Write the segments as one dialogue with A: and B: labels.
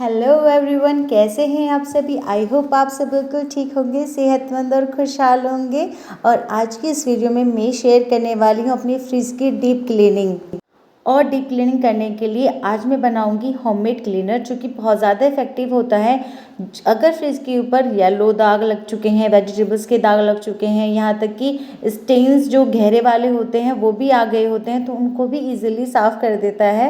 A: Hello everyone, कैसे हैं आप सभी। आई होप आप सब बिल्कुल ठीक होंगे, सेहतमंद और खुशहाल होंगे। और आज की इस वीडियो में मैं शेयर करने वाली हूँ अपनी फ्रिज की डीप क्लीनिंग। और डीप क्लीनिंग करने के लिए आज मैं बनाऊंगी होममेड क्लीनर, जो कि बहुत ज़्यादा इफेक्टिव होता है। अगर फ्रिज के ऊपर येलो दाग लग चुके हैं, वेजिटेबल्स के दाग लग चुके हैं, यहाँ तक कि स्टेन्स जो गहरे वाले होते हैं वो भी आ गए होते हैं, तो उनको भी इजीली साफ कर देता है।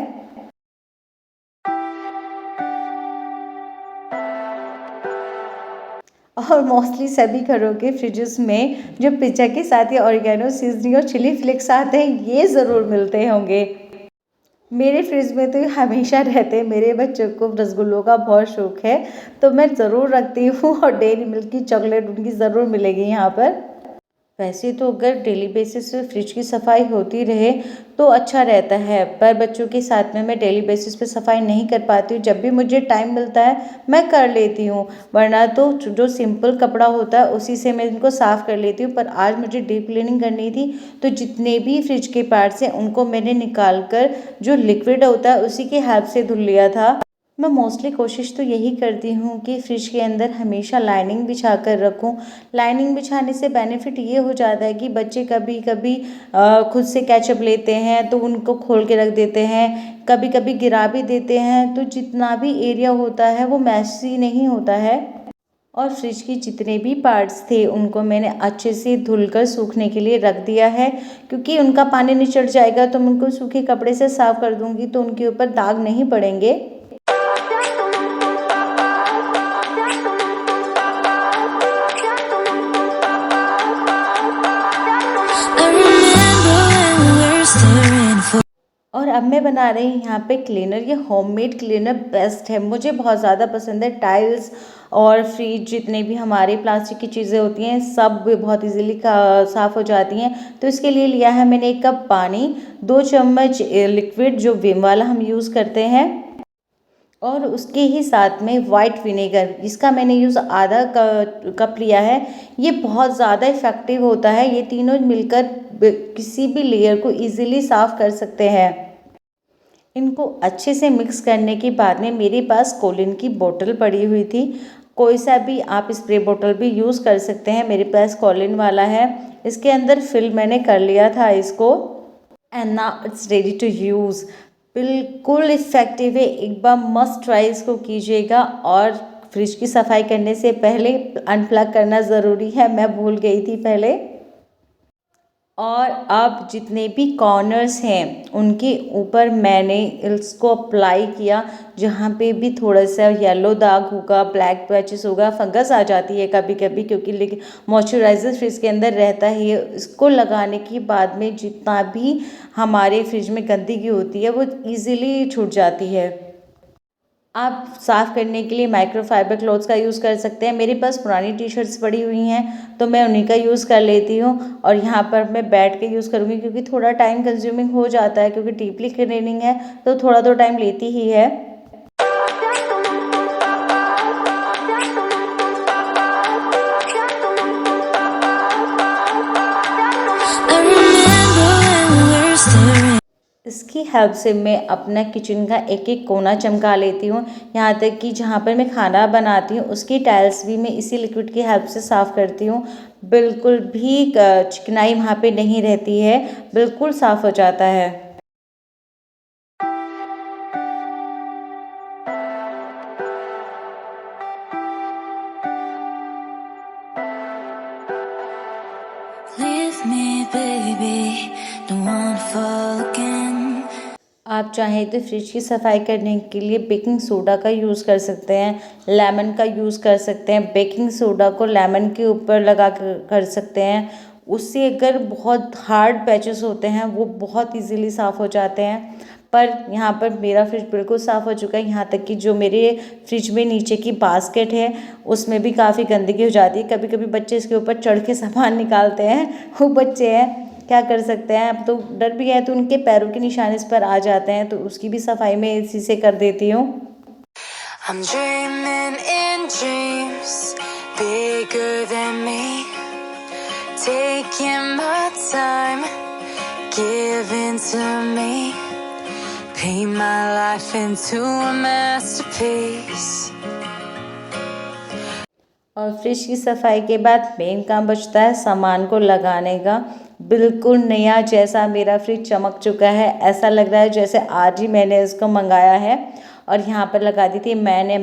A: और मोस्टली सभी घरों के फ्रिजेस में जो पिज़्ज़ा के साथ या ऑरिगेनो, सीजनिंग और चिली फ्लेक्स आते हैं, ये ज़रूर मिलते होंगे। मेरे फ्रिज में तो हमेशा रहते हैं। मेरे बच्चों को रसगुल्लों का बहुत शौक है, तो मैं ज़रूर रखती हूँ। और डेयरी मिल्क की चॉकलेट उनकी ज़रूर मिलेगी यहाँ पर। वैसे तो अगर डेली बेसिस पे फ्रिज की सफाई होती रहे तो अच्छा रहता है, पर बच्चों के साथ में मैं डेली बेसिस पे सफाई नहीं कर पाती हूँ। जब भी मुझे टाइम मिलता है मैं कर लेती हूँ, वरना तो जो सिंपल कपड़ा होता है उसी से मैं इनको साफ़ कर लेती हूँ। पर आज मुझे डीप क्लीनिंग करनी थी, तो जितने भी फ्रिज के पार्ट्स हैं उनको मैंने निकाल कर जो लिक्विड होता है उसी की हेल्प से धुल लिया था। मैं मोस्टली कोशिश तो यही करती हूँ कि फ्रिज के अंदर हमेशा लाइनिंग बिछा कर रखूँ। लाइनिंग बिछाने से बेनिफिट ये हो जाता है कि बच्चे कभी कभी खुद से कैचअप लेते हैं तो उनको खोल के रख देते हैं, कभी कभी गिरा भी देते हैं, तो जितना भी एरिया होता है वो मैसी नहीं होता है। और फ्रिज की जितने भी पार्ट्स थे उनको मैंने अच्छे से धुलकर सूखने के लिए रख दिया है, क्योंकि उनका पानी निचड़ जाएगा तो मैं उनको सूखे कपड़े से साफ कर दूंगी तो उनके ऊपर दाग नहीं पड़ेंगे। और अब मैं बना रही हूँ यहाँ पे क्लीनर। ये होममेड क्लीनर बेस्ट है, मुझे बहुत ज़्यादा पसंद है। टाइल्स और फ्रिज जितने भी हमारे प्लास्टिक की चीज़ें होती हैं सब बहुत इजीली साफ़ हो जाती हैं। तो इसके लिए लिया है मैंने 1 कप पानी, 2 चम्मच लिक्विड जो विम वाला हम यूज़ करते हैं, और उसके ही साथ में वाइट विनेगर, जिसका मैंने यूज़ आधा कप लिया है। ये बहुत ज़्यादा इफ़ेक्टिव होता है। ये तीनों मिलकर किसी भी लेयर को इजीली साफ़ कर सकते हैं। इनको अच्छे से मिक्स करने के बाद में मेरे पास कोलिन की बोतल पड़ी हुई थी। कोई सा भी आप स्प्रे बोतल भी यूज़ कर सकते हैं, मेरे पास कोलिन वाला है। इसके अंदर फिल मैंने कर लिया था इसको, and now it's ready to use. बिल्कुल इफ़ेक्टिव है, एक बार मस्ट ट्राई इसको कीजिएगा। और फ्रिज की सफाई करने से पहले अनप्लग करना ज़रूरी है, मैं भूल गई थी पहले। और अब जितने भी कॉर्नर्स हैं उनके ऊपर मैंने इसको अप्लाई किया। जहाँ पे भी थोड़ा सा येलो दाग होगा, ब्लैक पैचेस होगा, फंगस आ जाती है कभी कभी, क्योंकि लेकिन मॉइस्चराइज़र फ्रिज के अंदर रहता ही है। इसको लगाने के बाद में जितना भी हमारे फ्रिज में गंदगी होती है वो ईज़िली छूट जाती है। आप साफ़ करने के लिए माइक्रोफाइबर क्लॉथ्स का यूज़ कर सकते हैं। मेरे पास पुरानी टी शर्ट्स पड़ी हुई हैं तो मैं उन्हीं का यूज़ कर लेती हूँ। और यहाँ पर मैं बैठ के यूज़ करूँगी, क्योंकि थोड़ा टाइम कंज्यूमिंग हो जाता है, क्योंकि डीपली क्लीनिंग है तो थोड़ा तो टाइम लेती ही है। इसकी हेल्प से मैं अपना किचन का एक एक कोना चमका लेती हूँ। यहाँ तक कि जहाँ पर मैं खाना बनाती हूँ उसकी टाइल्स भी मैं इसी लिक्विड की हेल्प से साफ़ करती हूँ। बिल्कुल भी चिकनाई वहाँ पे नहीं रहती है, बिल्कुल साफ़ हो जाता है। Leave me, baby, don't wanna fall again. आप चाहें तो फ्रिज की सफाई करने के लिए बेकिंग सोडा का यूज़ कर सकते हैं, लेमन का यूज़ कर सकते हैं। बेकिंग सोडा को लेमन के ऊपर लगा कर सकते हैं। उससे अगर बहुत हार्ड पैचेस होते हैं वो बहुत इजीली साफ़ हो जाते हैं। पर यहाँ पर मेरा फ्रिज बिल्कुल साफ़ हो चुका है। यहाँ तक कि जो मेरे फ्रिज में नीचे की बास्केट है उसमें भी काफ़ी गंदगी हो जाती है। कभी कभी बच्चे इसके ऊपर चढ़ के सामान निकालते हैं, वो बच्चे हैं, क्या कर सकते हैं। अब तो डर भी है तो उनके पैरों के निशान इस पर आ जाते हैं, तो उसकी भी सफाई मैं इसी से कर देती हूँ। I'm dreaming in dreams bigger than me, taking my time, giving to me
B: paint my life into a masterpiece.
A: और फ्रिज की सफाई के बाद मेन काम बचता है सामान को लगाने का। बिल्कुल नया जैसा मेरा फ्रिज चमक चुका है, ऐसा लग रहा है जैसे आज ही मैंने इसको मंगाया है। और यहाँ पर लगा दी थी मैंने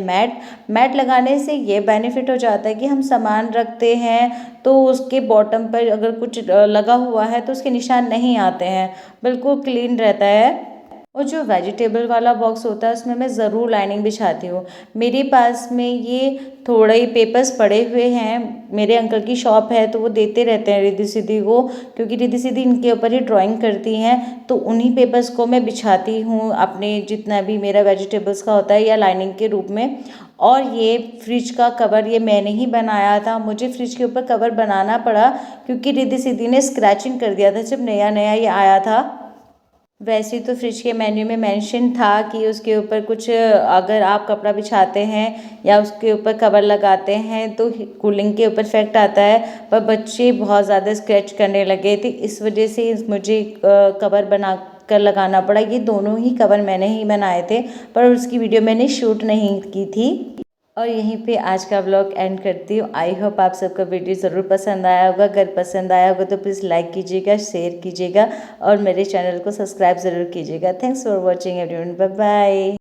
A: मैट लगाने से ये बेनिफिट हो जाता है कि हम सामान रखते हैं तो उसके बॉटम पर अगर कुछ लगा हुआ है तो उसके निशान नहीं आते हैं, बिल्कुल क्लीन रहता है। और जो वेजिटेबल वाला बॉक्स होता है उसमें मैं ज़रूर लाइनिंग बिछाती हूँ। मेरे पास में ये थोड़े ही पेपर्स पड़े हुए हैं, मेरे अंकल की शॉप है तो वो देते रहते हैं रिद्धि सिद्धि को, क्योंकि रिद्धि सिद्धि इनके ऊपर ही ड्राइंग करती हैं, तो उन्हीं पेपर्स को मैं बिछाती हूँ अपने जितना भी मेरा वेजिटेबल्स का होता है या लाइनिंग के रूप में। और ये फ्रिज का कवर ये मैंने ही बनाया था, मुझे फ्रिज के ऊपर कवर बनाना पड़ा क्योंकि रिद्धि सिद्धि ने स्क्रैचिंग कर दिया था जब नया नया ये आया था। वैसे तो फ्रिज के मेन्यू में मेंशन था कि उसके ऊपर कुछ अगर आप कपड़ा बिछाते हैं या उसके ऊपर कवर लगाते हैं तो कूलिंग के ऊपर इफेक्ट आता है, पर बच्चे बहुत ज़्यादा स्क्रैच करने लगे थे, इस वजह से मुझे कवर बना कर लगाना पड़ा। ये दोनों ही कवर मैंने ही बनाए थे, पर उसकी वीडियो मैंने शूट नहीं की थी। और यहीं पे आज का व्लॉग एंड करती हूँ। आई होप आप सबको वीडियो ज़रूर पसंद आया होगा। अगर पसंद आया होगा तो प्लीज़ लाइक कीजिएगा, शेयर कीजिएगा और मेरे चैनल को सब्सक्राइब ज़रूर कीजिएगा। Thanks for watching everyone, bye bye.